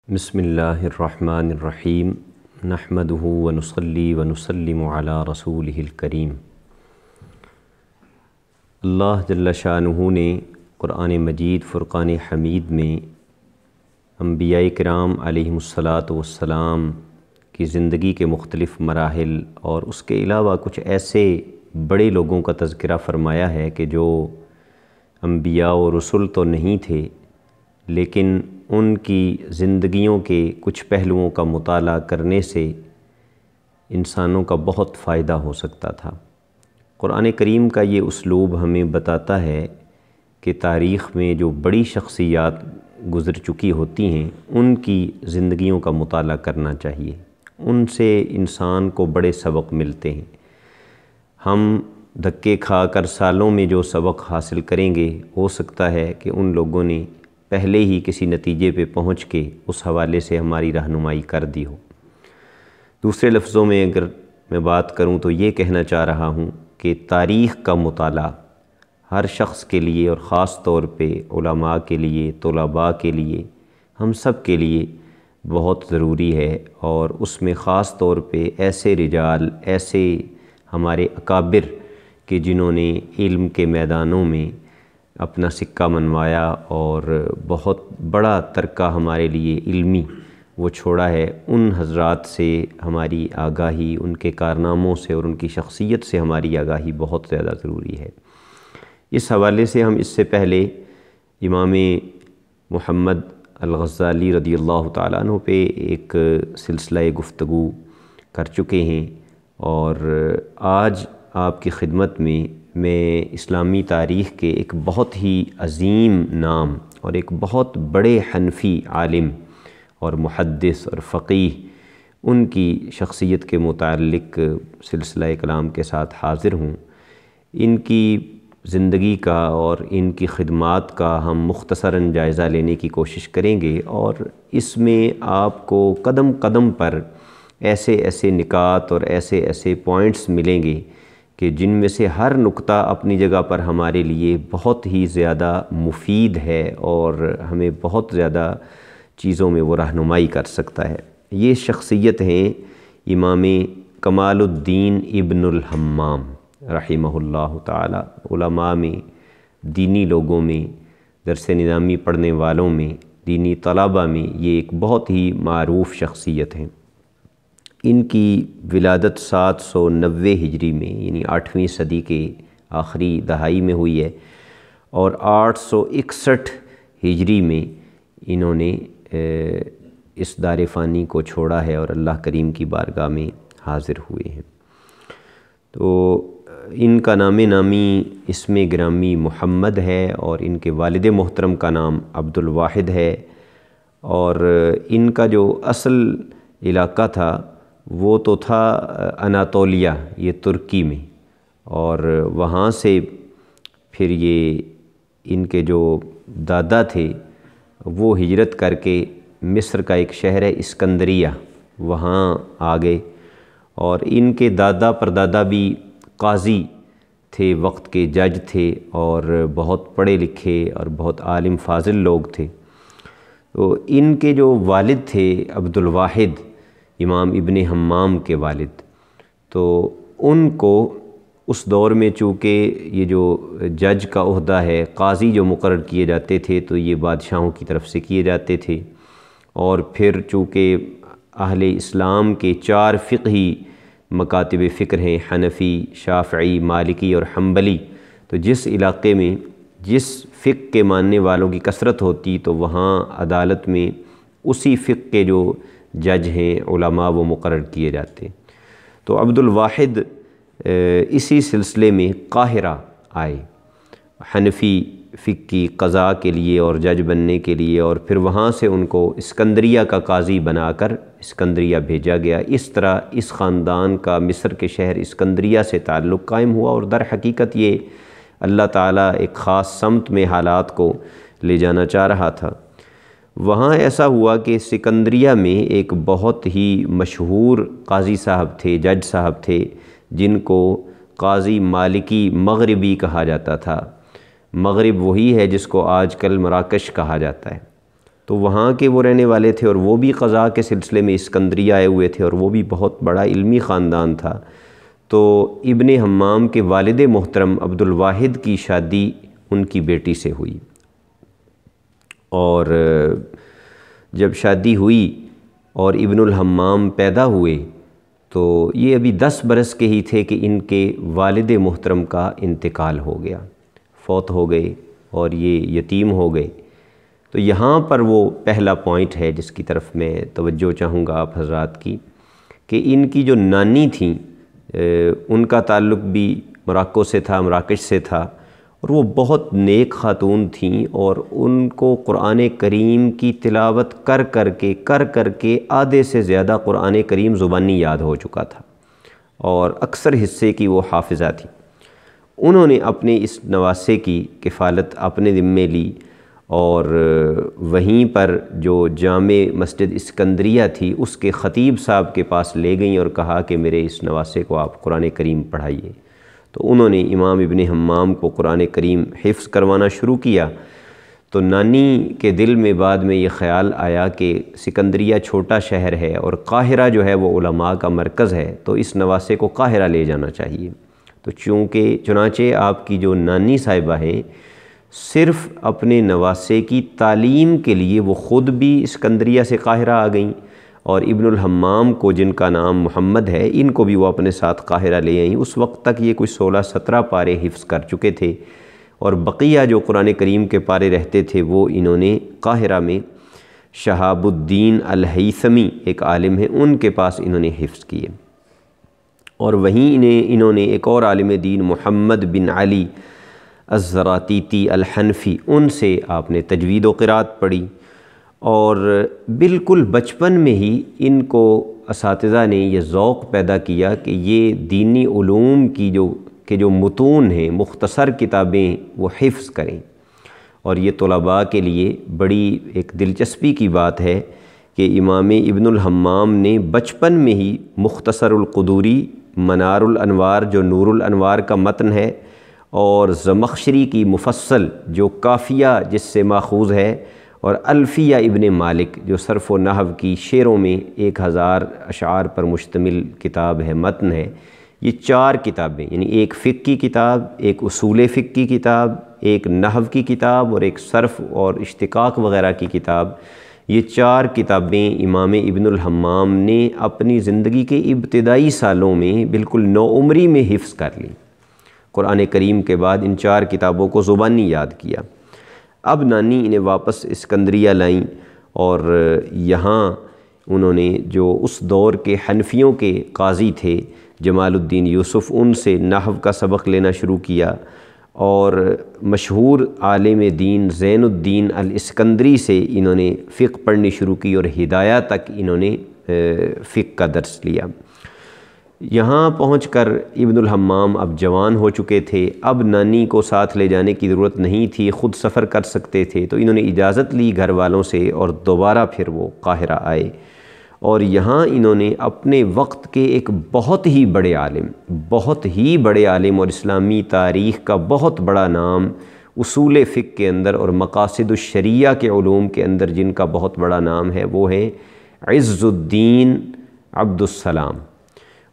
بسم اللہ الرحمن الرحیم نحمدہ ونصلی ونسلم علی رسولہ الکریم۔ اللہ جل شانہ نے قرآن مجید فرقان حمید میں انبیاء کرام علیہم الصلاۃ والسلام کی زندگی کے مختلف مراحل اور اس کے علاوہ کچھ ایسے بڑے لوگوں کا تذکرہ فرمایا ہے کہ جو انبیاء و رسول تو نہیں تھے لیکن ان کی زندگیوں کے کچھ پہلوؤں کا مطالعہ کرنے سے انسانوں کا بہت فائدہ ہو سکتا تھا۔ قرآن کریم کا یہ اسلوب ہمیں بتاتا ہے کہ تاریخ میں جو بڑی شخصیات گزر چکی ہوتی ہیں ان کی زندگیوں کا مطالعہ کرنا چاہیے، ان سے انسان کو بڑے سبق ملتے ہیں۔ ہم دھکے کھا کر سالوں میں جو سبق حاصل کریں گے ہو سکتا ہے کہ ان لوگوں نے پہلے ہی کسی نتیجے پہ پہنچ کے اس حوالے سے ہماری رہنمائی کر دی ہو۔ دوسرے لفظوں میں اگر میں بات کروں تو یہ کہنا چاہ رہا ہوں کہ تاریخ کا مطالعہ ہر شخص کے لیے اور خاص طور پہ علماء کے لیے، طلباء کے لیے، ہم سب کے لیے بہت ضروری ہے، اور اس میں خاص طور پہ ایسے رجال، ایسے ہمارے اکابر کہ جنہوں نے علم کے میدانوں میں اپنا سکہ منوایا اور بہت بڑا ترکہ ہمارے لیے علمی وہ چھوڑا ہے، ان حضرات سے ہماری آگاہی، ان کے کارناموں سے اور ان کی شخصیت سے ہماری آگاہی بہت زیادہ ضروری ہے۔ اس حوالے سے ہم اس سے پہلے امام محمد الغزالی رضی اللہ تعالیٰ عنہ پہ ایک سلسلہ گفتگو کر چکے ہیں، اور آج آپ کی خدمت میں اسلامی تاریخ کے ایک بہت ہی عظیم نام اور ایک بہت بڑے حنفی عالم اور محدث اور فقیہ ان کی شخصیت کے متعلق سلسلہ کلام کے ساتھ حاضر ہوں۔ ان کی زندگی کا اور ان کی خدمات کا ہم مختصراً جائزہ لینے کی کوشش کریں گے، اور اس میں آپ کو قدم قدم پر ایسے ایسے نکات اور ایسے ایسے پوائنٹس ملیں گے کہ جن میں سے ہر نقطہ اپنی جگہ پر ہمارے لیے بہت ہی زیادہ مفید ہے اور ہمیں بہت زیادہ چیزوں میں وہ رہنمائی کر سکتا ہے۔ یہ شخصیت ہیں امام کمال الدین ابن الحمام رحمہ اللہ تعالی۔ علماء میں، دینی لوگوں میں، درس نظامی پڑھنے والوں میں، دینی طلباء میں یہ ایک بہت ہی معروف شخصیت ہیں۔ ان کی ولادت 790 ہجری میں یعنی 8ویں صدی کے آخری دہائی میں ہوئی ہے، اور 861 ہجری میں انہوں نے اس دار فانی کو چھوڑا ہے اور اللہ کریم کی بارگاہ میں حاضر ہوئے ہیں۔ تو ان کا نام نامی اسم گرامی محمد ہے، اور ان کے والد محترم کا نام عبد الواحد ہے، اور ان کا جو اصل علاقہ تھا وہ تو تھا اناطولیہ، یہ ترکی میں، اور وہاں سے پھر یہ ان کے جو دادا تھے وہ ہجرت کر کے مصر کا ایک شہر ہے اسکندریہ وہاں آ گئے، اور ان کے دادا پردادا بھی قاضی تھے، وقت کے جج تھے، اور بہت پڑھے لکھے اور بہت عالم فاضل لوگ تھے۔ تو ان کے جو والد تھے عبد الواحد، امام ابن حمام کے والد، تو ان کو اس دور میں چونکہ یہ جو جج کا عہدہ ہے، قاضی جو مقرر کیے جاتے تھے تو یہ بادشاہوں کی طرف سے کیے جاتے تھے، اور پھر چونکہ اہل اسلام کے 4 فقہی مکاتب فکر ہیں، حنفی، شافعی، مالکی اور حنبلی، تو جس علاقے میں جس فقہ کے ماننے والوں کی کثرت ہوتی تو وہاں عدالت میں اسی فقہ کے جو جج ہیں، علماء، وہ مقرر کیے جاتے۔ تو عبد الواحد اسی سلسلے میں قاہرہ آئے حنفی فقہ کی قضاء کے لیے اور جج بننے کے لیے، اور پھر وہاں سے ان کو اسکندریہ کا قاضی بنا کر اسکندریہ بھیجا گیا۔ اس طرح اس خاندان کا مصر کے شہر اسکندریہ سے تعلق قائم ہوا، اور در حقیقت یہ اللہ تعالیٰ ایک خاص سمت میں حالات کو لے جانا چاہ رہا تھا۔ وہاں ایسا ہوا کہ سکندریہ میں ایک بہت ہی مشہور قاضی صاحب تھے، جج صاحب تھے، جن کو قاضی مالکی مغربی کہا جاتا تھا۔ مغرب وہی ہے جس کو آج کل مراکش کہا جاتا ہے۔ تو وہاں کے وہ رہنے والے تھے اور وہ بھی قضاء کے سلسلے میں اسکندریہ آئے ہوئے تھے اور وہ بھی بہت بڑا علمی خاندان تھا۔ تو ابن حمام کے والد محترم عبد الواحد کی شادی ان کی بیٹی سے ہوئی، اور جب شادی ہوئی اور ابن الحمام پیدا ہوئے تو یہ ابھی 10 برس کے ہی تھے کہ ان کے والد محترم کا انتقال ہو گیا، فوت ہو گئے اور یہ یتیم ہو گئے۔ تو یہاں پر وہ پہلا پوائنٹ ہے جس کی طرف میں توجہ چاہوں گا آپ حضرات کی، کہ ان کی جو نانی تھیں ان کا تعلق بھی مراکو سے تھا، مراکش سے تھا، اور وہ بہت نیک خاتون تھیں، اور ان کو قرآن کریم کی تلاوت کر کر کے آدھے سے زیادہ قرآن کریم زبانی یاد ہو چکا تھا، اور اکثر حصے کی وہ حافظہ تھیں۔ انہوں نے اپنے اس نواسے کی کفالت اپنے ذمے لی، اور وہیں پر جو جامع مسجد اسکندریہ تھی اس کے خطیب صاحب کے پاس لے گئیں اور کہا کہ میرے اس نواسے کو آپ قرآن کریم پڑھائیے۔ تو انہوں نے امام ابن حمام کو قرآن کریم حفظ کروانا شروع کیا۔ تو نانی کے دل میں بعد میں یہ خیال آیا کہ سکندریہ چھوٹا شہر ہے اور قاہرہ جو ہے وہ علماء کا مرکز ہے، تو اس نواسے کو قاہرہ لے جانا چاہیے۔ تو چنانچہ آپ کی جو نانی صاحبہ ہیں صرف اپنے نواسے کی تعلیم کے لیے وہ خود بھی اسکندریہ سے قاہرہ آ گئیں، اور ابن الحمام کو جن کا نام محمد ہے ان کو بھی وہ اپنے ساتھ قاہرہ لے آئیں۔ اس وقت تک یہ کوئی 16-17 پارے حفظ کر چکے تھے، اور بقیہ جو قرآن کریم کے پارے رہتے تھے وہ انہوں نے قاہرہ میں شہاب الدین الہیثمی ایک عالم ہیں ان کے پاس انہوں نے حفظ کیے، اور وہیں انہوں نے ایک اور عالم دین محمد بن علی الزراتیتی الحنفی ان سے آپ نے تجوید و قرات پڑھی، اور بالکل بچپن میں ہی ان کو اساتذہ نے یہ ذوق پیدا کیا کہ یہ دینی علوم کی جو متون ہیں، مختصر کتابیں وہ حفظ کریں۔ اور یہ طلباء کے لیے بڑی ایک دلچسپی کی بات ہے کہ امام ابن الحمام نے بچپن میں ہی مختصر القدوری، منار الانوار جو نور الانوار کا متن ہے، اور زمخشری کی مفصل جو کافیہ جس سے ماخوذ ہے، اور الفیہ ابن مالک جو صرف و نحو کی شعروں میں 1000 اشعار پر مشتمل کتاب ہے، متن ہے، یہ 4 کتابیں، یعنی ایک فقہ کی کتاب، ایک اصول فقہ کی کتاب، ایک نحو کی کتاب، اور ایک صرف اور اشتقاق وغیرہ کی کتاب، یہ 4 کتابیں امام ابن الحمام نے اپنی زندگی کے ابتدائی سالوں میں بالکل نوعمری میں حفظ کر لی۔ قرآن کریم کے بعد ان 4 کتابوں کو زبانی یاد کیا۔ اب نانی انہیں واپس اسکندریہ لائیں، اور یہاں انہوں نے جو اس دور کے حنفیوں کے قاضی تھے جمال الدین یوسف ان سے نحو کا سبق لینا شروع کیا، اور مشہور عالم دین زین الدین الاسکندری سے انہوں نے فقہ پڑھنی شروع کی، اور ہدایہ تک انہوں نے فقہ کا درس لیا۔ یہاں پہنچ کر ابن الحمام اب جوان ہو چکے تھے، اب نانی کو ساتھ لے جانے کی ضرورت نہیں تھی، خود سفر کر سکتے تھے، تو انہوں نے اجازت لی گھر والوں سے، اور دوبارہ پھر وہ قاہرہ آئے، اور یہاں انہوں نے اپنے وقت کے ایک بہت ہی بڑے عالم اور اسلامی تاریخ کا بہت بڑا نام اصول فقہ کے اندر اور مقاصد الشریعہ کے علوم کے اندر جن کا بہت بڑا نام ہے، وہ ہے عز الدین عبد السلام۔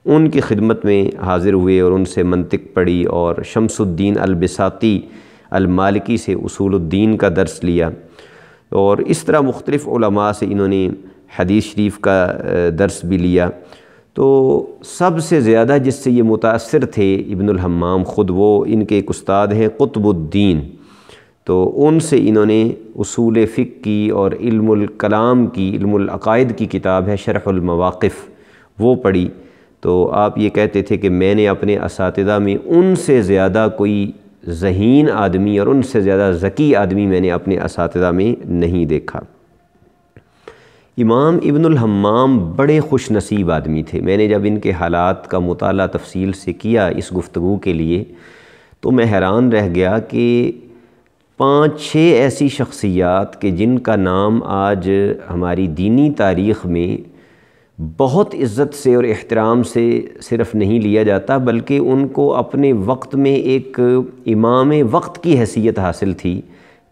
ان کی خدمت میں حاضر ہوئے اور ان سے منطق پڑھی، اور شمس الدین البساطی المالکی سے اصول الدین کا درس لیا، اور اس طرح مختلف علماء سے انہوں نے حدیث شریف کا درس بھی لیا۔ تو سب سے زیادہ جس سے یہ متاثر تھے ابن الحمام خود، وہ ان کے ایک استاد ہیں قطب الدین، تو ان سے انہوں نے اصول فقہ کی اور علم الکلام کی، علم العقائد کی کتاب ہے شرح المواقف، وہ پڑھی۔ تو آپ یہ کہتے تھے کہ میں نے اپنے اساتذہ میں ان سے زیادہ کوئی ذہین آدمی اور ان سے زیادہ ذکی آدمی میں نے اپنے اساتذہ میں نہیں دیکھا۔ امام ابن الحمام بڑے خوش نصیب آدمی تھے۔ میں نے جب ان کے حالات کا مطالعہ تفصیل سے کیا اس گفتگو کے لیے تو میں حیران رہ گیا کہ 5-6 ایسی شخصیات کہ جن کا نام آج ہماری دینی تاریخ میں بہت عزت سے اور احترام سے صرف نہیں لیا جاتا، بلکہ ان کو اپنے وقت میں ایک امام وقت کی حیثیت حاصل تھی،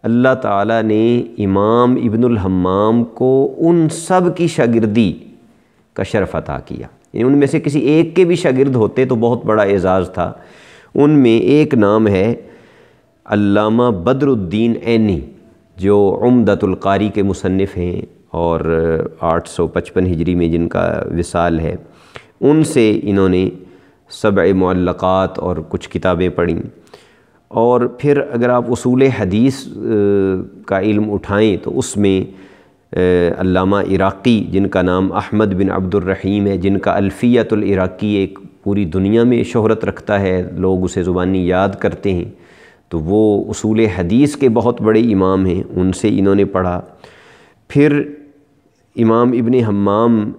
اللہ تعالیٰ نے امام ابن الحمام کو ان سب کی شاگردی کا شرف عطا کیا، یعنی ان میں سے کسی ایک کے بھی شاگرد ہوتے تو بہت بڑا اعزاز تھا۔ ان میں ایک نام ہے علامہ بدر الدین عینی، جو عمدۃ القاری کے مصنف ہیں اور 855 ہجری میں جن کا وصال ہے۔ ان سے انہوں نے 7 معلقات اور کچھ کتابیں پڑھیں۔ اور پھر اگر آپ اصول حدیث کا علم اٹھائیں تو اس میں علامہ عراقی، جن کا نام احمد بن عبد الرحیم ہے، جن کا الفیۃ العراقی ایک پوری دنیا میں شہرت رکھتا ہے، لوگ اسے زبانی یاد کرتے ہیں، تو وہ اصول حدیث کے بہت بڑے امام ہیں، ان سے انہوں نے پڑھا۔ پھر امام ابن حمام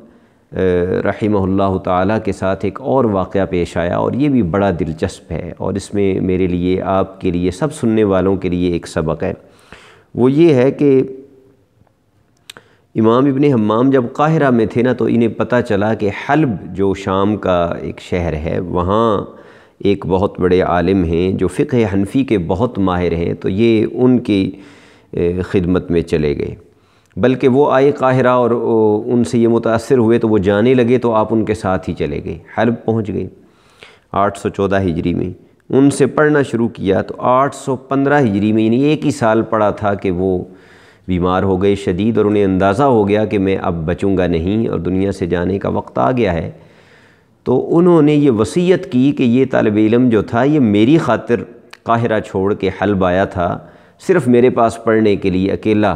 رحمہ اللہ تعالیٰ کے ساتھ ایک اور واقعہ پیش آیا، اور یہ بھی بڑا دلچسپ ہے، اور اس میں میرے لیے، آپ کے لیے، سب سننے والوں کے لیے ایک سبق ہے۔ وہ یہ ہے کہ امام ابن حمام جب قاہرہ میں تھے نا، تو انہیں پتہ چلا کہ حلب جو شام کا ایک شہر ہے، وہاں ایک بہت بڑے عالم ہیں جو فقہ حنفی کے بہت ماہر ہیں، تو یہ ان کی خدمت میں چلے گئے۔ بلکہ وہ آئے قاہرہ اور ان سے یہ متاثر ہوئے تو وہ جانے لگے، تو آپ ان کے ساتھ ہی چلے گئے، حلب پہنچ گئے 814 ہجری میں۔ ان سے پڑھنا شروع کیا تو 815 ہجری میں، یعنی ایک ہی سال پڑھا تھا کہ وہ بیمار ہو گئے شدید، اور انہیں اندازہ ہو گیا کہ میں اب بچوں گا نہیں اور دنیا سے جانے کا وقت آ گیا ہے۔ تو انہوں نے یہ وصیت کی کہ یہ طالب علم جو تھا یہ میری خاطر قاہرہ چھوڑ کے حلب آیا تھا، صرف میرے پاس پڑھنے کے لیے اکیلا،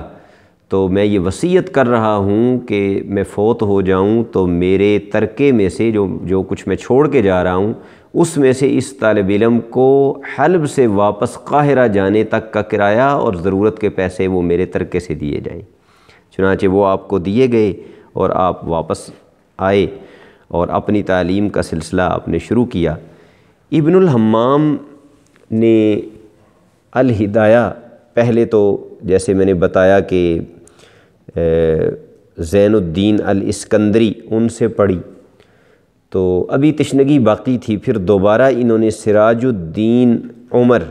تو میں یہ وصیت کر رہا ہوں کہ میں فوت ہو جاؤں تو میرے ترکے میں سے جو کچھ میں چھوڑ کے جا رہا ہوں، اس میں سے اس طالب علم کو حلب سے واپس قاہرہ جانے تک کا کرایہ اور ضرورت کے پیسے وہ میرے ترکے سے دیے جائیں۔ چنانچہ وہ آپ کو دیے گئے اور آپ واپس آئے اور اپنی تعلیم کا سلسلہ آپ نے شروع کیا۔ ابن الحمام نے الہدایہ پہلے تو جیسے میں نے بتایا کہ زین الدین الاسکندری ان سے پڑھی، تو ابھی تشنگی باقی تھی۔ پھر دوبارہ انہوں نے سراج الدین عمر،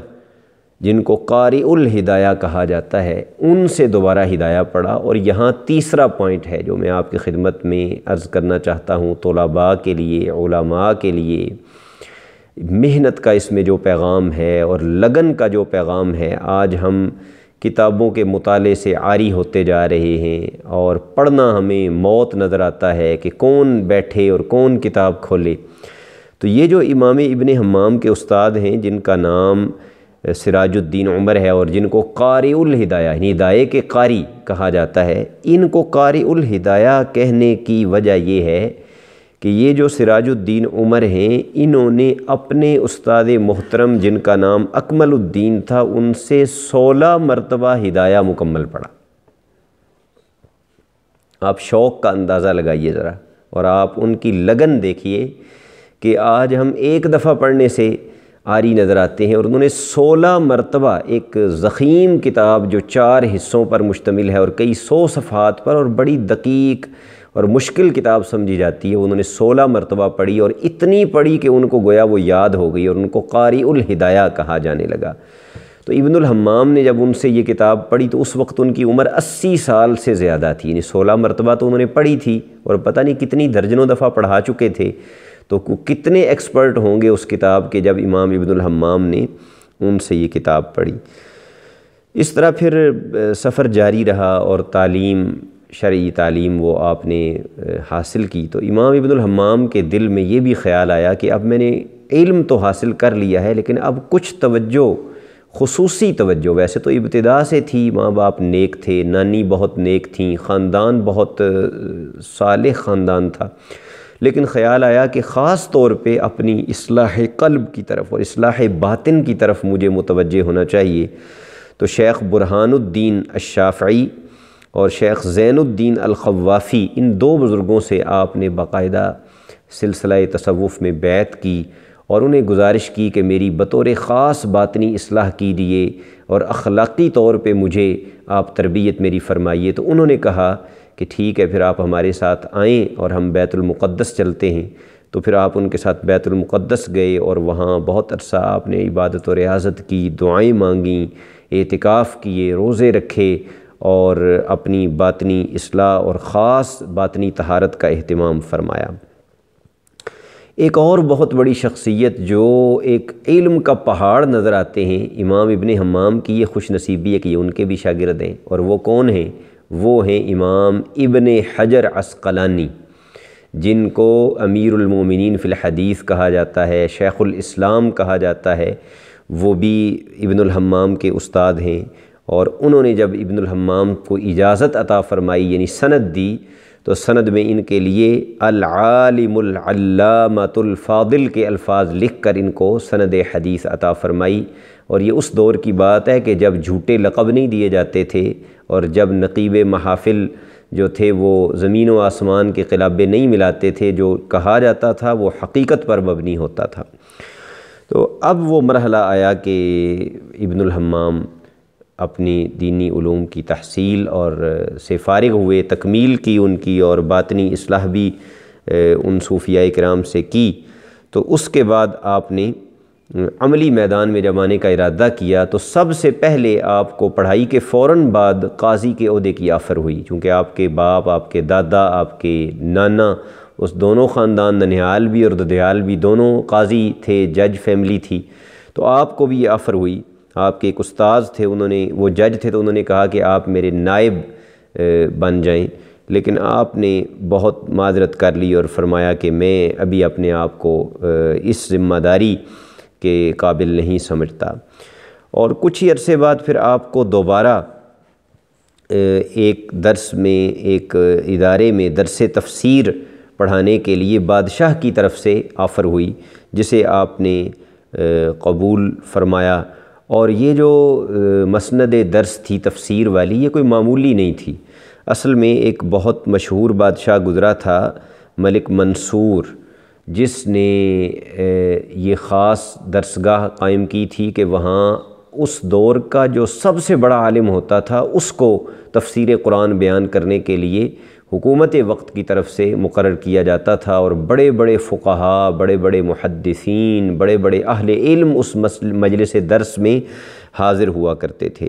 جن کو قاری الہدایہ کہا جاتا ہے، ان سے دوبارہ ہدایہ پڑھا۔ اور یہاں تیسرا پوائنٹ ہے جو میں آپ کی خدمت میں عرض کرنا چاہتا ہوں، طلباء کے لیے، علماء کے لیے، محنت کا اس میں جو پیغام ہے اور لگن کا جو پیغام ہے۔ آج ہم کتابوں کے مطالعے سے عاری ہوتے جا رہے ہیں، اور پڑھنا ہمیں موت نظر آتا ہے کہ کون بیٹھے اور کون کتاب کھولے۔ تو یہ جو امام ابن حمام کے استاد ہیں، جن کا نام سراج الدین عمر ہے اور جن کو قاری الہدایہ، یعنی ہدایہ کے قاری کہا جاتا ہے، ان کو قاری الہدایہ کہنے کی وجہ یہ ہے کہ یہ جو سراج الدین عمر ہیں، انہوں نے اپنے استاد محترم جن کا نام اکمل الدین تھا، ان سے 16 مرتبہ ہدایہ مکمل پڑھا۔ آپ شوق کا اندازہ لگائیے ذرا، اور آپ ان کی لگن دیکھیے کہ آج ہم ایک دفعہ پڑھنے سے عاری نظر آتے ہیں، اور انہوں نے 16 مرتبہ ایک ضخیم کتاب جو 4 حصوں پر مشتمل ہے اور کئی 100 صفحات پر، اور بڑی دقیق اور مشکل کتاب سمجھی جاتی ہے، انہوں نے 16 مرتبہ پڑھی، اور اتنی پڑھی کہ ان کو گویا وہ یاد ہو گئی، اور ان کو قاری الہدایہ کہا جانے لگا۔ تو ابن الحمام نے جب ان سے یہ کتاب پڑھی تو اس وقت ان کی عمر 80 سال سے زیادہ تھی، یعنی 16 مرتبہ تو انہوں نے پڑھی تھی، اور پتہ نہیں کتنی درجنوں دفعہ پڑھا چکے تھے، تو کتنے ایکسپرٹ ہوں گے اس کتاب کے جب امام ابن الحمام نے ان سے یہ کتاب پڑھی۔ اس طرح پھر سفر جاری رہا، اور تعلیم، شرعی تعلیم وہ آپ نے حاصل کی۔ تو امام ابن الحمام کے دل میں یہ بھی خیال آیا کہ اب میں نے علم تو حاصل کر لیا ہے، لیکن اب کچھ توجہ، خصوصی توجہ، ویسے تو ابتدا سے تھی، ماں باپ نیک تھے، نانی بہت نیک تھیں، خاندان بہت صالح خاندان تھا، لیکن خیال آیا کہ خاص طور پہ اپنی اصلاح قلب کی طرف اور اصلاح باطن کی طرف مجھے متوجہ ہونا چاہیے۔ تو شیخ برہان الدین الشافعی اور شیخ زین الدین الخوافی، ان 2 بزرگوں سے آپ نے باقاعدہ سلسلہ تصوف میں بیعت کی، اور انہیں گزارش کی کہ میری بطور خاص باطنی اصلاح کیجیے اور اخلاقی طور پہ مجھے آپ تربیت میری فرمائیے۔ تو انہوں نے کہا کہ ٹھیک ہے، پھر آپ ہمارے ساتھ آئیں اور ہم بیت المقدس چلتے ہیں۔ تو پھر آپ ان کے ساتھ بیت المقدس گئے، اور وہاں بہت عرصہ آپ نے عبادت و ریاضت کی، دعائیں مانگیں، اعتکاف کیے، روزے رکھے اور اپنی باطنی اصلاح اور خاص باطنی طہارت کا اہتمام فرمایا۔ ایک اور بہت بڑی شخصیت جو ایک علم کا پہاڑ نظر آتے ہیں، امام ابن حمام کی یہ خوش نصیبی ہے کہ یہ ان کے بھی شاگرد ہیں، اور وہ کون ہیں؟ وہ ہیں امام ابن حجر عسقلانی، جن کو امیر المومنین فی الحدیث کہا جاتا ہے، شیخ الاسلام کہا جاتا ہے۔ وہ بھی ابن الحمام کے استاد ہیں، اور انہوں نے جب ابن الحمام کو اجازت عطا فرمائی، یعنی سند دی، تو سند میں ان کے لیے العالم العلامۃ الفاضل کے الفاظ لکھ کر ان کو سند حدیث عطا فرمائی۔ اور یہ اس دور کی بات ہے کہ جب جھوٹے لقب نہیں دیے جاتے تھے، اور جب نقیب محافل جو تھے وہ زمین و آسمان کے قلابے نہیں ملاتے تھے، جو کہا جاتا تھا وہ حقیقت پر مبنی ہوتا تھا۔ تو اب وہ مرحلہ آیا کہ ابن الحمام اپنی دینی علوم کی تحصیل اور سے فارغ ہوئے، تکمیل کی ان کی، اور باطنی اصلاح بھی ان صوفیاء کرام سے کی۔ تو اس کے بعد آپ نے عملی میدان میں جب آنے کا ارادہ کیا، تو سب سے پہلے آپ کو پڑھائی کے فوراً بعد قاضی کے عہدے کی آفر ہوئی، چونکہ آپ کے باپ، آپ کے دادا، آپ کے نانا، اس دونوں خاندان ننہال بھی اور ددھیال بھی دونوں قاضی تھے، جج فیملی تھی۔ تو آپ کو بھی یہ آفر ہوئی۔ آپ کے ایک استاذ تھے، وہ جج تھے، تو انہوں نے کہا کہ آپ میرے نائب بن جائیں، لیکن آپ نے بہت معذرت کر لی اور فرمایا کہ میں ابھی اپنے آپ کو اس ذمہ داری کے قابل نہیں سمجھتا۔ اور کچھ ہی عرصے بعد پھر آپ کو دوبارہ ایک درس میں، ایک ادارے میں درس تفسیر پڑھانے کے لیے بادشاہ کی طرف سے آفر ہوئی، جسے آپ نے قبول فرمایا۔ اور یہ جو مسند درس تھی تفسیر والی، یہ کوئی معمولی نہیں تھی۔ اصل میں ایک بہت مشہور بادشاہ گزرا تھا، ملک منصور، جس نے یہ خاص درسگاہ قائم کی تھی کہ وہاں اس دور کا جو سب سے بڑا عالم ہوتا تھا، اس کو تفسیر قرآن بیان کرنے کے لیے حکومت وقت کی طرف سے مقرر کیا جاتا تھا، اور بڑے بڑے فقہاء، بڑے بڑے محدثین، بڑے بڑے اہل علم اس مجلس درس میں حاضر ہوا کرتے تھے۔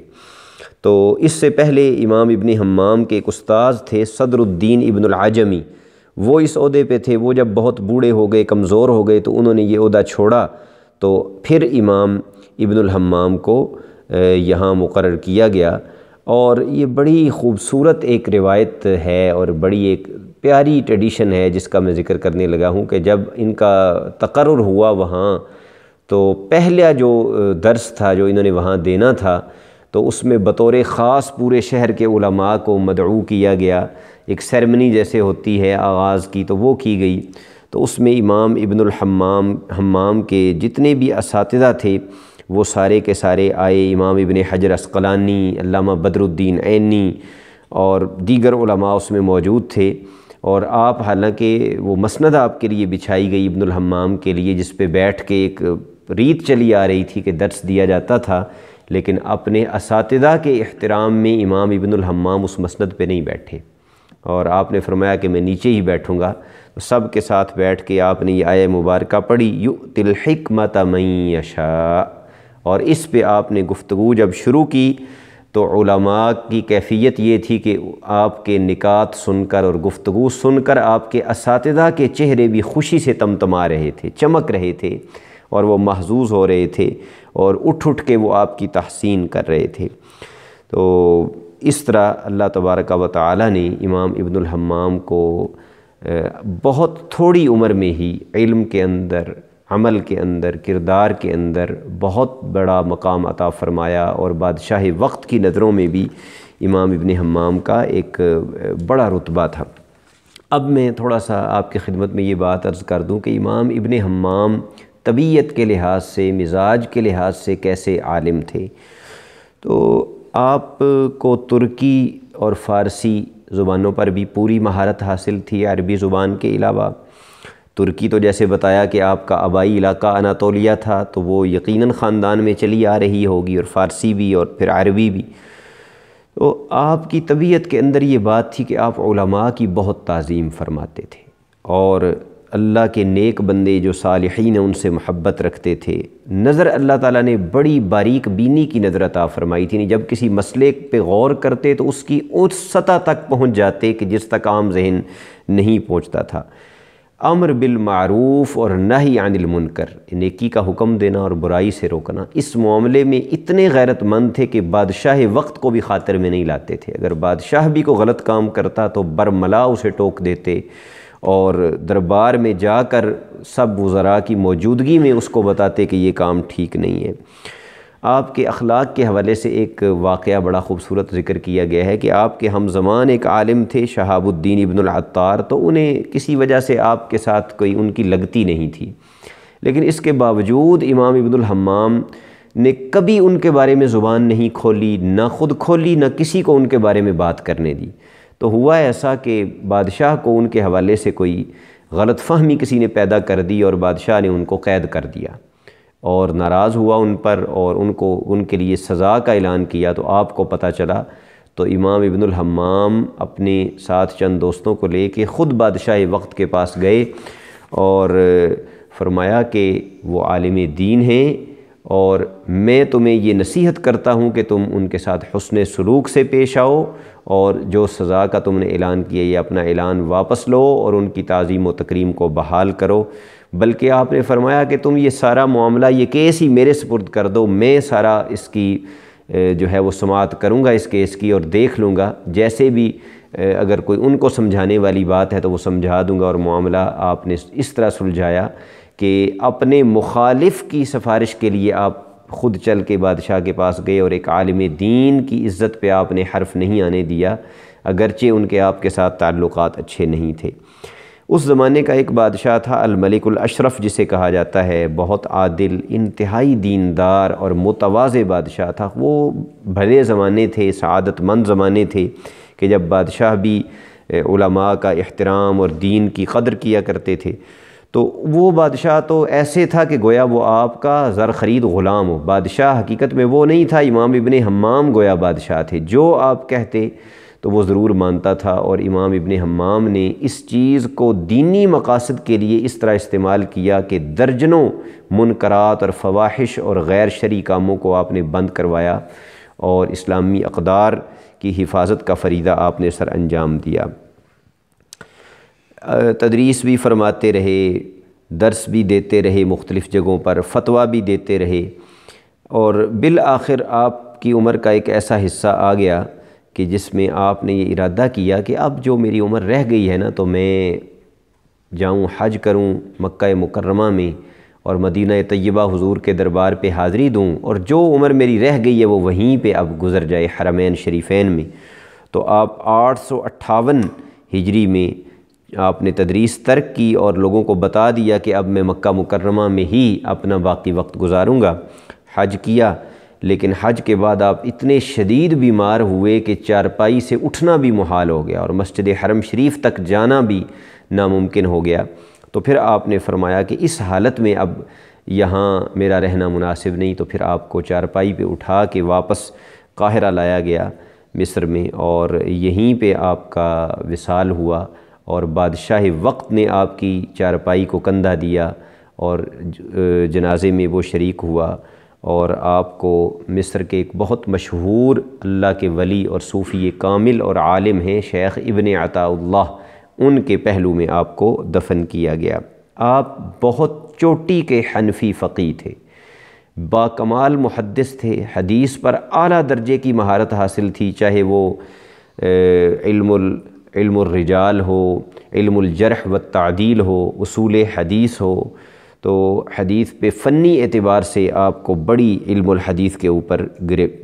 تو اس سے پہلے امام ابن حمام کے ایک استاذ تھے صدر الدین ابن العجمی، وہ اس عہدے پہ تھے۔ وہ جب بہت بوڑھے ہو گئے، کمزور ہو گئے، تو انہوں نے یہ عہدہ چھوڑا، تو پھر امام ابن الحمام کو یہاں مقرر کیا گیا۔ اور یہ بڑی خوبصورت ایک روایت ہے اور بڑی ایک پیاری ٹریڈیشن ہے جس کا میں ذکر کرنے لگا ہوں، کہ جب ان کا تقرر ہوا وہاں، تو پہلا جو درس تھا جو انہوں نے وہاں دینا تھا، تو اس میں بطور خاص پورے شہر کے علماء کو مدعو کیا گیا، ایک سیرمنی جیسے ہوتی ہے آغاز کی، تو وہ کی گئی۔ تو اس میں امام ابن الحمام کے جتنے بھی اساتذہ تھے وہ سارے کے سارے آئے، امام ابن حجر عسقلانی، علامہ بدر الدین عینی اور دیگر علماء اس میں موجود تھے۔ اور آپ، حالانکہ وہ مسند آپ کے لیے بچھائی گئی ابن الحمام کے لیے، جس پہ بیٹھ کے ایک ریت چلی آ رہی تھی کہ درس دیا جاتا تھا، لیکن اپنے اساتذہ کے احترام میں امام ابن الحمام اس مسند پہ نہیں بیٹھے، اور آپ نے فرمایا کہ میں نیچے ہی بیٹھوں گا۔ سب کے ساتھ بیٹھ کے آپ نے یہ آیہ مبارکہ پڑھی، یؤتی الحکمۃ من یشاء، اور اس پہ آپ نے گفتگو جب شروع کی تو علماء کی کیفیت یہ تھی کہ آپ کے نکات سن کر اور گفتگو سن کر آپ کے اساتذہ کے چہرے بھی خوشی سے تمتما رہے تھے، چمک رہے تھے، اور وہ محظوظ ہو رہے تھے، اور اٹھ کے وہ آپ کی تحسین کر رہے تھے۔ تو اس طرح اللہ تبارک و تعالی نے امام ابن الحمام کو بہت تھوڑی عمر میں ہی علم کے اندر، عمل کے اندر، کردار کے اندر بہت بڑا مقام عطا فرمایا، اور بادشاہ وقت کی نظروں میں بھی امام ابن حمام کا ایک بڑا رتبہ تھا۔ اب میں تھوڑا سا آپ کی خدمت میں یہ بات عرض کر دوں کہ امام ابن حمام طبیعت کے لحاظ سے، مزاج کے لحاظ سے کیسے عالم تھے۔ تو آپ کو ترکی اور فارسی زبانوں پر بھی پوری مہارت حاصل تھی، عربی زبان کے علاوہ۔ ترکی تو جیسے بتایا کہ آپ کا آبائی علاقہ اناطولیہ تھا، تو وہ یقیناً خاندان میں چلی آ رہی ہوگی، اور فارسی بھی اور پھر عربی بھی۔ تو آپ کی طبیعت کے اندر یہ بات تھی کہ آپ علماء کی بہت تعظیم فرماتے تھے، اور اللہ کے نیک بندے جو صالحین ان سے محبت رکھتے تھے، نظر اللہ تعالیٰ نے بڑی باریک بینی کی نظر عطا فرمائی تھی، جب کسی مسئلے پہ غور کرتے تو اس کی اس سطح تک پہنچ جاتے کہ جس تک عام ذہن نہیں پہنچتا تھا۔ امر بالمعروف اور نہی عن المنکر، نیکی کا حکم دینا اور برائی سے روکنا، اس معاملے میں اتنے غیرت مند تھے کہ بادشاہ وقت کو بھی خاطر میں نہیں لاتے تھے۔ اگر بادشاہ بھی کوئی غلط کام کرتا تو برملا اسے ٹوک دیتے اور دربار میں جا کر سب وزراء کی موجودگی میں اس کو بتاتے کہ یہ کام ٹھیک نہیں ہے۔ آپ کے اخلاق کے حوالے سے ایک واقعہ بڑا خوبصورت ذکر کیا گیا ہے کہ آپ کے ہم زمان ایک عالم تھے شہاب الدین ابن العطار، تو انہیں کسی وجہ سے آپ کے ساتھ کوئی ان کی لگتی نہیں تھی، لیکن اس کے باوجود امام ابن الحمام نے کبھی ان کے بارے میں زبان نہیں کھولی، نہ خود کھولی نہ کسی کو ان کے بارے میں بات کرنے دی۔ تو ہوا ایسا کہ بادشاہ کو ان کے حوالے سے کوئی غلط فہمی کسی نے پیدا کر دی اور بادشاہ نے ان کو قید کر دیا اور ناراض ہوا ان پر اور ان کے لیے سزا کا اعلان کیا۔ تو آپ کو پتہ چلا تو امام ابن الحمام اپنے ساتھ چند دوستوں کو لے کے خود بادشاہ وقت کے پاس گئے اور فرمایا کہ وہ عالم دین ہیں اور میں تمہیں یہ نصیحت کرتا ہوں کہ تم ان کے ساتھ حسن سلوک سے پیش آؤ اور جو سزا کا تم نے اعلان کیا یہ اپنا اعلان واپس لو اور ان کی تعظیم و تکریم کو بحال کرو، بلکہ آپ نے فرمایا کہ تم یہ سارا معاملہ، یہ کیس ہی میرے سپرد کر دو، میں سارا اس کی جو ہے وہ سماعت کروں گا اس کیس کی اور دیکھ لوں گا، جیسے بھی اگر کوئی ان کو سمجھانے والی بات ہے تو وہ سمجھا دوں گا۔ اور معاملہ آپ نے اس طرح سلجھایا کہ اپنے مخالف کی سفارش کے لیے آپ خود چل کے بادشاہ کے پاس گئے اور ایک عالم دین کی عزت پہ آپ نے حرف نہیں آنے دیا، اگرچہ ان کے آپ کے ساتھ تعلقات اچھے نہیں تھے۔ اس زمانے کا ایک بادشاہ تھا الملک الاشرف جسے کہا جاتا ہے، بہت عادل، انتہائی دیندار اور متواضع بادشاہ تھا۔ وہ بھلے زمانے تھے، سعادت مند زمانے تھے کہ جب بادشاہ بھی علماء کا احترام اور دین کی قدر کیا کرتے تھے۔ تو وہ بادشاہ تو ایسے تھا کہ گویا وہ آپ کا زر خرید غلام ہو۔ بادشاہ حقیقت میں وہ نہیں تھا، امام ابن حمام گویا بادشاہ تھے، جو آپ کہتے تو وہ ضرور مانتا تھا۔ اور امام ابن حمام نے اس چیز کو دینی مقاصد کے لیے اس طرح استعمال کیا کہ درجنوں منکرات اور فواحش اور غیر شرعی کاموں کو آپ نے بند کروایا اور اسلامی اقدار کی حفاظت کا فریضہ آپ نے سر انجام دیا۔ تدریس بھی فرماتے رہے، درس بھی دیتے رہے، مختلف جگہوں پر فتویٰ بھی دیتے رہے، اور بالآخر آپ کی عمر کا ایک ایسا حصہ آ گیا کہ جس میں آپ نے یہ ارادہ کیا کہ اب جو میری عمر رہ گئی ہے نا تو میں جاؤں حج کروں مکہ مکرمہ میں اور مدینہ طیبہ حضور کے دربار پہ حاضری دوں، اور جو عمر میری رہ گئی ہے وہ وہیں پہ اب گزر جائے حرمین شریفین میں۔ تو آپ 858 ہجری میں آپ نے تدریس ترک کی اور لوگوں کو بتا دیا کہ اب میں مکہ مکرمہ میں ہی اپنا باقی وقت گزاروں گا۔ حج کیا، لیکن حج کے بعد آپ اتنے شدید بیمار ہوئے کہ چارپائی سے اٹھنا بھی محال ہو گیا اور مسجد حرم شریف تک جانا بھی ناممکن ہو گیا۔ تو پھر آپ نے فرمایا کہ اس حالت میں اب یہاں میرا رہنا مناسب نہیں، تو پھر آپ کو چارپائی پہ اٹھا کے واپس قاہرہ لایا گیا مصر میں، اور یہیں پہ آپ کا وصال ہوا اور بادشاہ وقت نے آپ کی چارپائی کو کندھا دیا اور جنازے میں وہ شریک ہوا، اور آپ کو مصر کے ایک بہت مشہور اللہ کے ولی اور صوفی کامل اور عالم ہیں شیخ ابن عطاء اللہ، ان کے پہلو میں آپ کو دفن کیا گیا۔ آپ بہت چوٹی کے حنفی فقیہ تھے، با کمال محدث تھے، حدیث پر اعلیٰ درجے کی مہارت حاصل تھی، چاہے وہ علم الرجال ہو، علم الجرح والتعدیل ہو، اصول حدیث ہو، تو حدیث پہ فنی اعتبار سے آپ کو بڑی علم الحدیث کے اوپر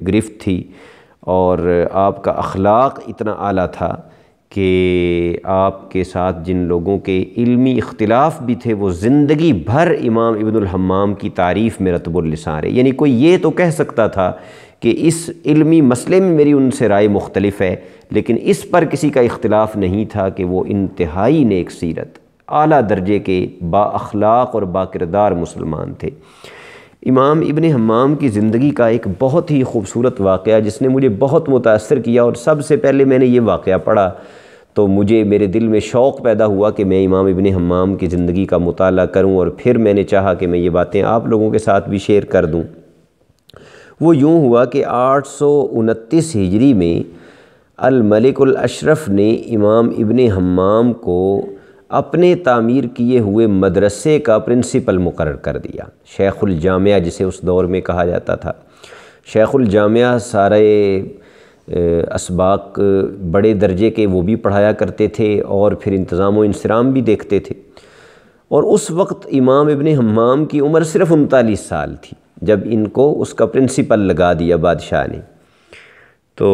گرفت تھی، اور آپ کا اخلاق اتنا اعلیٰ تھا کہ آپ کے ساتھ جن لوگوں کے علمی اختلاف بھی تھے وہ زندگی بھر امام ابن الحمام کی تعریف میں رطب اللسان رہے۔ یعنی کوئی یہ تو کہہ سکتا تھا کہ اس علمی مسئلے میں میری ان سے رائے مختلف ہے، لیکن اس پر کسی کا اختلاف نہیں تھا کہ وہ انتہائی نیک سیرت، اعلیٰ درجے کے با اخلاق اور با کردار مسلمان تھے۔ امام ابن حمام کی زندگی کا ایک بہت ہی خوبصورت واقعہ جس نے مجھے بہت متاثر کیا، اور سب سے پہلے میں نے یہ واقعہ پڑھا تو مجھے میرے دل میں شوق پیدا ہوا کہ میں امام ابن حمام کی زندگی کا مطالعہ کروں، اور پھر میں نے چاہا کہ میں یہ باتیں آپ لوگوں کے ساتھ بھی شیئر کر دوں۔ وہ یوں ہوا کہ 829 ہجری میں الملک الاشرف نے امام ابن حمام کو اپنے تعمیر کیے ہوئے مدرسے کا پرنسپل مقرر کر دیا، شیخ الجامعہ جسے اس دور میں کہا جاتا تھا۔ شیخ الجامعہ سارے اسباق بڑے درجے کے وہ بھی پڑھایا کرتے تھے، اور پھر انتظام و انصرام بھی دیکھتے تھے۔ اور اس وقت امام ابن حمام کی عمر صرف 39 سال تھی جب ان کو اس کا پرنسپل لگا دیا بادشاہ نے۔ تو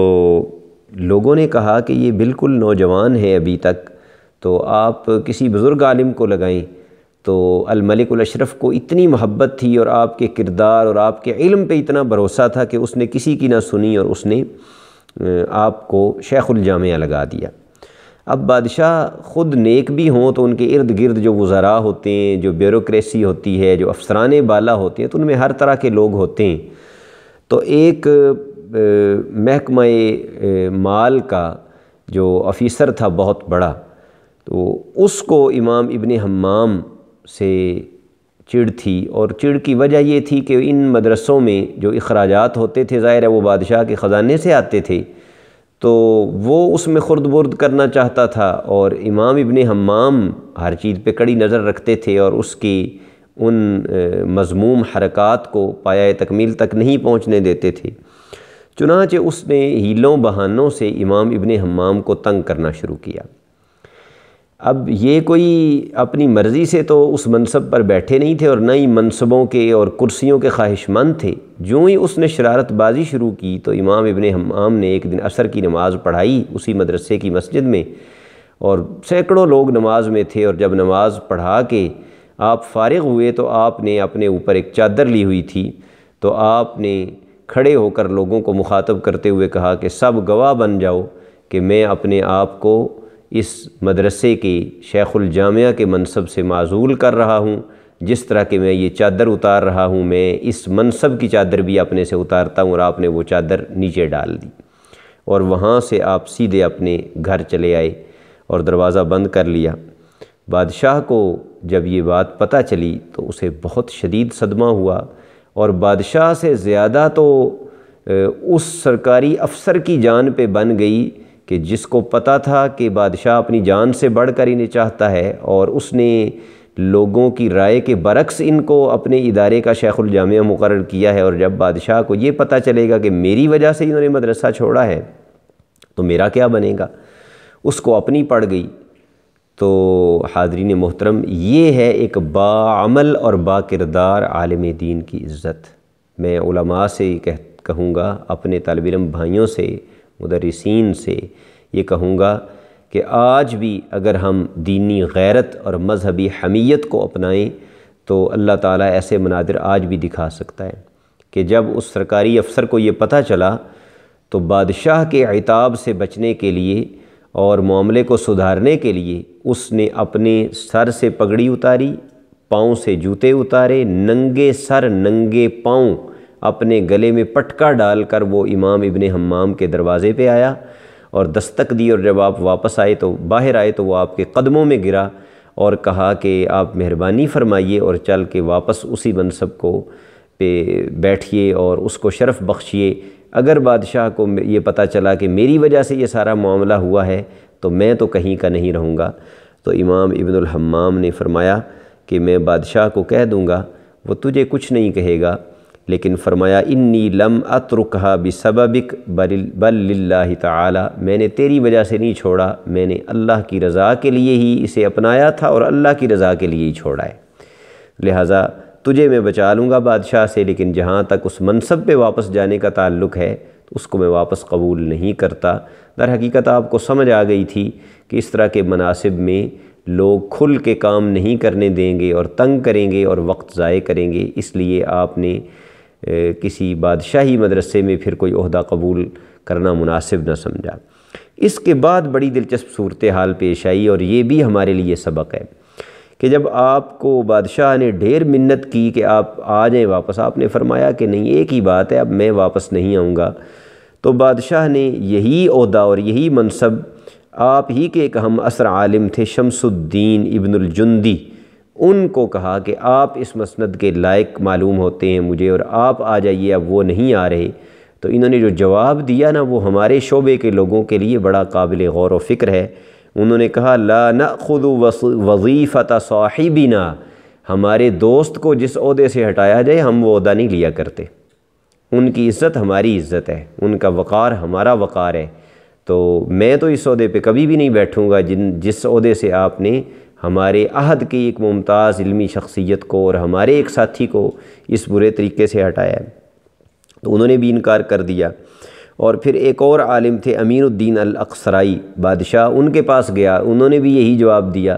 لوگوں نے کہا کہ یہ بالکل نوجوان ہے ابھی تک، تو آپ کسی بزرگ عالم کو لگائیں۔ تو الملک الاشرف کو اتنی محبت تھی اور آپ کے کردار اور آپ کے علم پہ اتنا بھروسہ تھا کہ اس نے کسی کی نہ سنی، اور اس نے آپ کو شیخ الجامعہ لگا دیا۔ اب بادشاہ خود نیک بھی ہوں تو ان کے ارد گرد جو وزراء ہوتے ہیں، جو بیوروکریسی ہوتی ہے، جو افسران بالا ہوتے ہیں، تو ان میں ہر طرح کے لوگ ہوتے ہیں۔ تو ایک محکمہ مال کا جو آفیسر تھا بہت بڑا، تو اس کو امام ابن حمام سے چڑ تھی، اور چڑ کی وجہ یہ تھی کہ ان مدرسوں میں جو اخراجات ہوتے تھے ظاہر ہے وہ بادشاہ کے خزانے سے آتے تھے، تو وہ اس میں خرد برد کرنا چاہتا تھا، اور امام ابن حمام ہر چیز پہ کڑی نظر رکھتے تھے اور اس کی ان مذموم حرکات کو پایہ تکمیل تک نہیں پہنچنے دیتے تھے۔ چنانچہ اس نے ہیلوں بہانوں سے امام ابن حمام کو تنگ کرنا شروع کیا۔ اب یہ کوئی اپنی مرضی سے تو اس منصب پر بیٹھے نہیں تھے، اور نہ ہی منصبوں کے اور کرسیوں کے خواہش مند تھے۔ جو ہی اس نے شرارت بازی شروع کی تو امام ابن حمام نے ایک دن عصر کی نماز پڑھائی اسی مدرسے کی مسجد میں، اور سینکڑوں لوگ نماز میں تھے، اور جب نماز پڑھا کے آپ فارغ ہوئے تو آپ نے اپنے اوپر ایک چادر لی ہوئی تھی، تو آپ نے کھڑے ہو کر لوگوں کو مخاطب کرتے ہوئے کہا کہ سب گواہ بن جاؤ کہ میں اپنے آپ کو اس مدرسے کے شیخ الجامعہ کے منصب سے معزول کر رہا ہوں، جس طرح کہ میں یہ چادر اتار رہا ہوں، میں اس منصب کی چادر بھی اپنے سے اتارتا ہوں۔ اور آپ نے وہ چادر نیچے ڈال دی، اور وہاں سے آپ سیدھے اپنے گھر چلے آئے اور دروازہ بند کر لیا۔ بادشاہ کو جب یہ بات پتہ چلی تو اسے بہت شدید صدمہ ہوا، اور بادشاہ سے زیادہ تو اس سرکاری افسر کی جان پہ بن گئی کہ جس کو پتہ تھا کہ بادشاہ اپنی جان سے بڑھ کر انہیں چاہتا ہے، اور اس نے لوگوں کی رائے کے برعکس ان کو اپنے ادارے کا شیخ الجامعہ مقرر کیا ہے۔ اور جب بادشاہ کو یہ پتہ چلے گا کہ میری وجہ سے انہوں نے مدرسہ چھوڑا ہے تو میرا کیا بنے گا، اس کو اپنی پڑ گئی۔ تو حاضرین محترم، یہ ہے ایک باعمل اور با کردار عالم دین کی عزت۔ میں علماء سے کہوں گا، اپنے طالب علم بھائیوں سے، مدرسین سے یہ کہوں گا کہ آج بھی اگر ہم دینی غیرت اور مذہبی حمیت کو اپنائیں تو اللہ تعالیٰ ایسے مناظر آج بھی دکھا سکتا ہے کہ جب اس سرکاری افسر کو یہ پتہ چلا تو بادشاہ کے عتاب سے بچنے کے لیے اور معاملے کو سدھارنے کے لیے اس نے اپنے سر سے پگڑی اتاری، پاؤں سے جوتے اتارے، ننگے سر ننگے پاؤں اپنے گلے میں پٹکا ڈال کر وہ امام ابن حمام کے دروازے پہ آیا اور دستک دی، اور جب آپ واپس آئے تو باہر آئے تو وہ آپ کے قدموں میں گرا اور کہا کہ آپ مہربانی فرمائیے اور چل کے واپس اسی منصب کو پہ بیٹھیے اور اس کو شرف بخشیے۔ اگر بادشاہ کو یہ پتہ چلا کہ میری وجہ سے یہ سارا معاملہ ہوا ہے تو میں تو کہیں کا نہیں رہوں گا۔ تو امام ابن الحمام نے فرمایا کہ میں بادشاہ کو کہہ دوں گا، وہ تجھے کچھ نہیں کہے گا، لیکن فرمایا انی لم اترکھا بسببک بل للہ تعالی، میں نے تیری وجہ سے نہیں چھوڑا، میں نے اللہ کی رضا کے لیے ہی اسے اپنایا تھا اور اللہ کی رضا کے لیے ہی چھوڑا ہے، لہٰذا تجھے میں بچا لوں گا بادشاہ سے، لیکن جہاں تک اس منصب پہ واپس جانے کا تعلق ہے تو اس کو میں واپس قبول نہیں کرتا۔ در حقیقت آپ کو سمجھ آ گئی تھی کہ اس طرح کے مناصب میں لوگ کھل کے کام نہیں کرنے دیں گے اور تنگ کریں گے اور وقت ضائع کریں گے، اس لیے آپ نے کسی بادشاہی مدرسے میں پھر کوئی عہدہ قبول کرنا مناسب نہ سمجھا۔ اس کے بعد بڑی دلچسپ صورتحال پیش آئی، اور یہ بھی ہمارے لیے سبق ہے کہ جب آپ کو بادشاہ نے ڈھیر منت کی کہ آپ آ جائیں واپس، آپ نے فرمایا کہ نہیں، ایک ہی بات ہے، اب میں واپس نہیں آؤں گا، تو بادشاہ نے یہی عہدہ اور یہی منصب آپ ہی کے ایک ہم عصر عالم تھے شمس الدین ابن الجندی، ان کو کہا کہ آپ اس مسند کے لائق معلوم ہوتے ہیں مجھے، اور آپ آ جائیے، اب وہ نہیں آ رہے۔ تو انہوں نے جو جواب دیا نا، وہ ہمارے شعبے کے لوگوں کے لیے بڑا قابل غور و فکر ہے۔ انہوں نے کہا لا نأخذ وظیفۃ صاحبنا، ہمارے دوست کو جس عہدے سے ہٹایا جائے ہم وہ عہدہ نہیں لیا کرتے، ان کی عزت ہماری عزت ہے، ان کا وقار ہمارا وقار ہے، تو میں تو اس عہدے پہ کبھی بھی نہیں بیٹھوں گا جس عہدے سے آپ نے ہمارے عہد کی ایک ممتاز علمی شخصیت کو اور ہمارے ایک ساتھی کو اس برے طریقے سے ہٹایا ہے۔ تو انہوں نے بھی انکار کر دیا۔ اور پھر ایک اور عالم تھے امین الدین الاقصرائی، بادشاہ ان کے پاس گیا، انہوں نے بھی یہی جواب دیا۔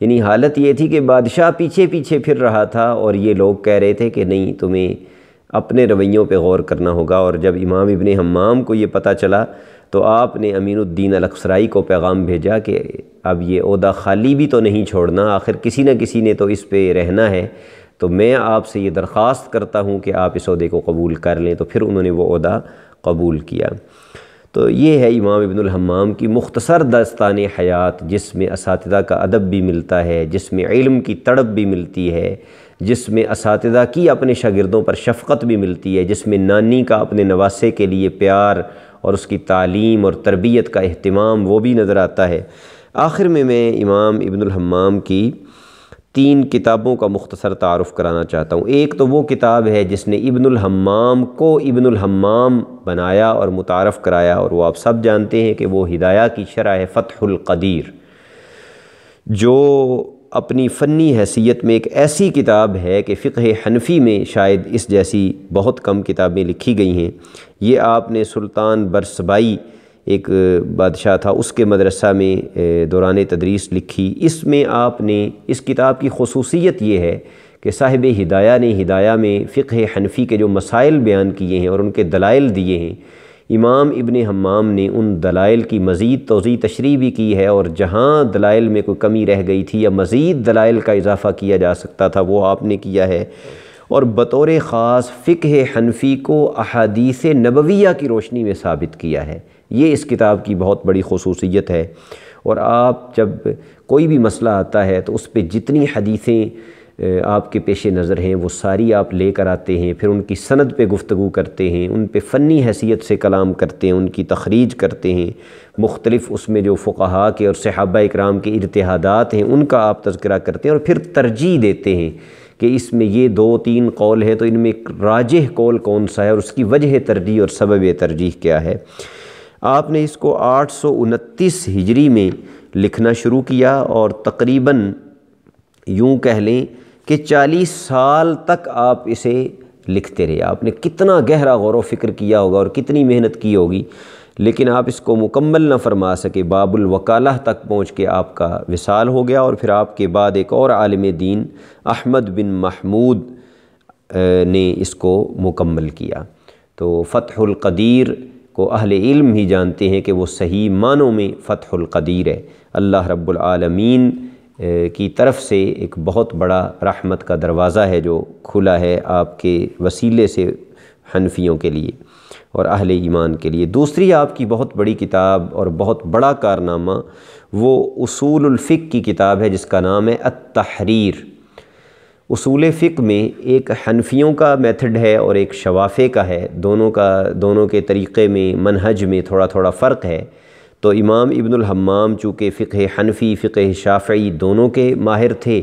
یعنی حالت یہ تھی کہ بادشاہ پیچھے پیچھے پھر رہا تھا اور یہ لوگ کہہ رہے تھے کہ نہیں، تمہیں اپنے رویوں پہ غور کرنا ہوگا۔ اور جب امام ابن حمام کو یہ پتہ چلا تو آپ نے امین الدین الاقصرائی کو پیغام بھیجا کہ اب یہ عہدہ خالی بھی تو نہیں چھوڑنا، آخر کسی نہ کسی نے تو اس پہ رہنا ہے، تو میں آپ سے یہ درخواست کرتا ہوں کہ آپ اس عہدے کو قبول کر لیں۔ تو پھر انہوں نے وہ عہدہ قبول کیا۔ تو یہ ہے امام ابن الحمام کی مختصر داستان حیات، جس میں اساتذہ کا ادب بھی ملتا ہے، جس میں علم کی تڑپ بھی ملتی ہے، جس میں اساتذہ کی اپنے شاگردوں پر شفقت بھی ملتی ہے، جس میں نانی کا اپنے نواسے کے لیے پیار اور اس کی تعلیم اور تربیت کا اہتمام وہ بھی نظر آتا ہے۔ آخر میں امام ابن الحمام کی 3 کتابوں کا مختصر تعارف کرانا چاہتا ہوں۔ ایک تو وہ کتاب ہے جس نے ابن الحمام کو ابن الحمام بنایا اور متعارف کرایا، اور وہ آپ سب جانتے ہیں کہ وہ ہدایہ کی شرح ہے فتح القدیر، جو اپنی فنی حیثیت میں ایک ایسی کتاب ہے کہ فقہ حنفی میں شاید اس جیسی بہت کم کتابیں لکھی گئی ہیں۔ یہ آپ نے سلطان برسبائی ایک بادشاہ تھا، اس کے مدرسہ میں دوران تدریس لکھی۔ اس میں آپ نے اس کتاب کی خصوصیت یہ ہے کہ صاحب ہدایہ نے ہدایہ میں فقہ حنفی کے جو مسائل بیان کیے ہیں اور ان کے دلائل دیے ہیں، امام ابن حمام نے ان دلائل کی مزید توضیح تشریح بھی کی ہے، اور جہاں دلائل میں کوئی کمی رہ گئی تھی یا مزید دلائل کا اضافہ کیا جا سکتا تھا وہ آپ نے کیا ہے، اور بطور خاص فقہ حنفی کو احادیث نبویہ کی روشنی میں ثابت کیا ہے۔ یہ اس کتاب کی بہت بڑی خصوصیت ہے۔ اور آپ جب کوئی بھی مسئلہ آتا ہے تو اس پہ جتنی حدیثیں آپ کے پیش نظر ہیں وہ ساری آپ لے کر آتے ہیں، پھر ان کی سند پہ گفتگو کرتے ہیں، ان پہ فنی حیثیت سے کلام کرتے ہیں، ان کی تخریج کرتے ہیں، مختلف اس میں جو فقہاء کے اور صحابہ اکرام کے اجتہادات ہیں ان کا آپ تذکرہ کرتے ہیں، اور پھر ترجیح دیتے ہیں کہ اس میں یہ 2-3 قول ہیں تو ان میں راجح قول کون سا ہے اور اس کی وجہ ترجیح اور سبب ترجیح کیا ہے۔ آپ نے اس کو 829 ہجری میں لکھنا شروع کیا، اور تقریباً یوں کہہ لیں کہ 40 سال تک آپ اسے لکھتے رہے۔ آپ نے کتنا گہرا غور و فکر کیا ہوگا اور کتنی محنت کی ہوگی، لیکن آپ اس کو مکمل نہ فرما سکے۔ باب الوکالہ تک پہنچ کے آپ کا وصال ہو گیا، اور پھر آپ کے بعد ایک اور عالم دین احمد بن محمود نے اس کو مکمل کیا۔ تو فتح القدیر کو اہل علم ہی جانتے ہیں کہ وہ صحیح معنوں میں فتح القدیر ہے۔ اللہ رب العالمین کی طرف سے ایک بہت بڑا رحمت کا دروازہ ہے جو کھلا ہے آپ کے وسیلے سے حنفیوں کے لیے اور اہل ایمان کے لیے۔ دوسری آپ کی بہت بڑی کتاب اور بہت بڑا کارنامہ وہ اصول الفقہ کی کتاب ہے جس کا نام ہے التحریر۔ اصول فقہ میں ایک حنفیوں کا میتھڈ ہے اور ایک شوافے کا ہے، دونوں کے طریقے میں منہج میں تھوڑا تھوڑا فرق ہے۔ تو امام ابن الحمام چونکہ فقہ حنفی فقہ شافعی دونوں کے ماہر تھے،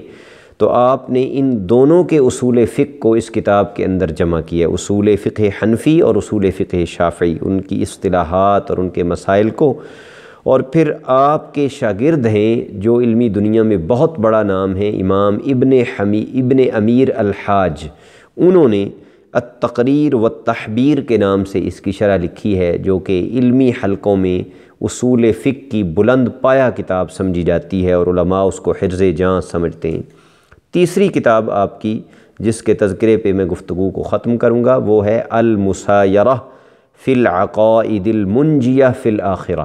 تو آپ نے ان دونوں کے اصول فقہ کو اس کتاب کے اندر جمع کیا، اصول فقہ حنفی اور اصول فقہ شافعی، ان کی اصطلاحات اور ان کے مسائل کو۔ اور پھر آپ کے شاگرد ہیں جو علمی دنیا میں بہت بڑا نام ہے، امام ابن امیر الحاج، انہوں نے التقریر والتحبیر کے نام سے اس کی شرح لکھی ہے، جو کہ علمی حلقوں میں اصول فقہ کی بلند پایہ کتاب سمجھی جاتی ہے اور علماء اس کو حرز جاں سمجھتے ہیں۔ تیسری کتاب آپ کی جس کے تذکرے پہ میں گفتگو کو ختم کروں گا وہ ہے المسایرہ فی العقائد المنجیہ فی الآخرہ۔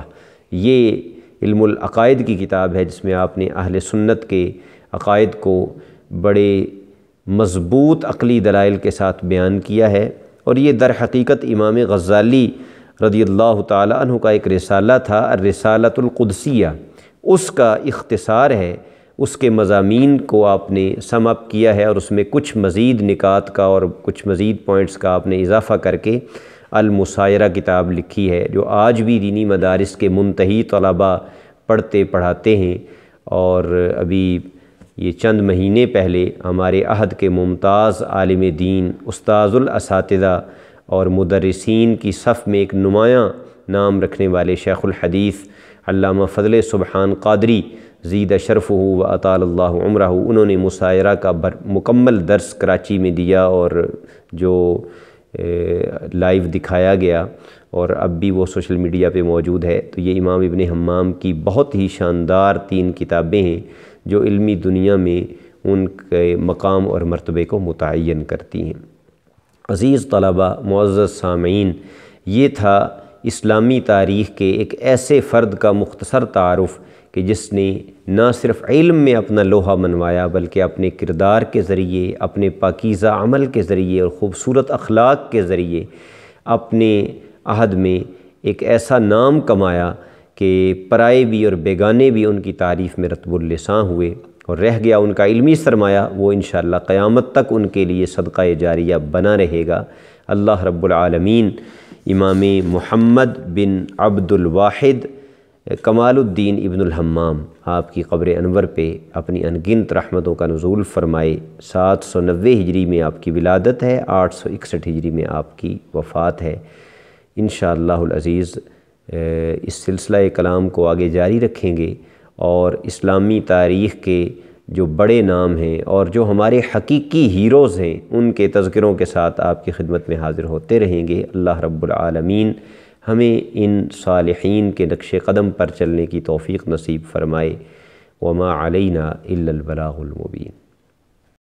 یہ علم العقائد کی کتاب ہے جس میں آپ نے اہل سنت کے عقائد کو بڑے مضبوط عقلی دلائل کے ساتھ بیان کیا ہے، اور یہ در حقیقت امام غزالی رضی اللہ تعالی عنہ کا ایک رسالہ تھا الرسالۃ القدسیہ، اس کا اختصار ہے، اس کے مضامین کو آپ نے سم اپ کیا ہے اور اس میں کچھ مزید نکات کا اور کچھ مزید پوائنٹس کا آپ نے اضافہ کر کے المسائرہ کتاب لکھی ہے، جو آج بھی دینی مدارس کے منتہی طلباء پڑھتے پڑھاتے ہیں۔ اور ابھی یہ چند مہینے پہلے ہمارے عہد کے ممتاز عالم دین، استاذ الاساتذہ اور مدرسین کی صف میں ایک نمایاں نام رکھنے والے شیخ الحدیث علامہ فضل سبحان قادری زید شرفہ و اطال اللہ عمرہ، انہوں نے مسائرہ کا مکمل درس کراچی میں دیا اور جو لائیو دکھایا گیا اور اب بھی وہ سوشل میڈیا پہ موجود ہے۔ تو یہ امام ابن حمام کی بہت ہی شاندار 3 کتابیں ہیں جو علمی دنیا میں ان کے مقام اور مرتبے کو متعین کرتی ہیں۔ عزیز طلباء، معزز سامعین، یہ تھا اسلامی تاریخ کے ایک ایسے فرد کا مختصر تعارف کہ جس نے نہ صرف علم میں اپنا لوہا منوایا بلکہ اپنے کردار کے ذریعے، اپنے پاکیزہ عمل کے ذریعے اور خوبصورت اخلاق کے ذریعے اپنے عہد میں ایک ایسا نام کمایا کہ پرائے بھی اور بیگانے بھی ان کی تعریف میں رطب اللساں ہوئے، اور رہ گیا ان کا علمی سرمایہ، وہ انشاءاللہ قیامت تک ان کے لیے صدقہ جاریہ بنا رہے گا۔ اللہ رب العالمین امام محمد بن عبد الواحد کمال الدین ابن الحمام آپ کی قبر انور پہ اپنی انگنت رحمتوں کا نزول فرمائے۔ 790 ہجری میں آپ کی ولادت ہے، 861 ہجری میں آپ کی وفات ہے۔ انشاءاللہ العزیز اس سلسلہ کلام کو آگے جاری رکھیں گے اور اسلامی تاریخ کے جو بڑے نام ہیں اور جو ہمارے حقیقی ہیروز ہیں ان کے تذکروں کے ساتھ آپ کی خدمت میں حاضر ہوتے رہیں گے۔ اللہ رب العالمین ہمیں ان صالحین کے نقش قدم پر چلنے کی توفیق نصیب فرمائے۔ وما علینا الا البلاغ المبین۔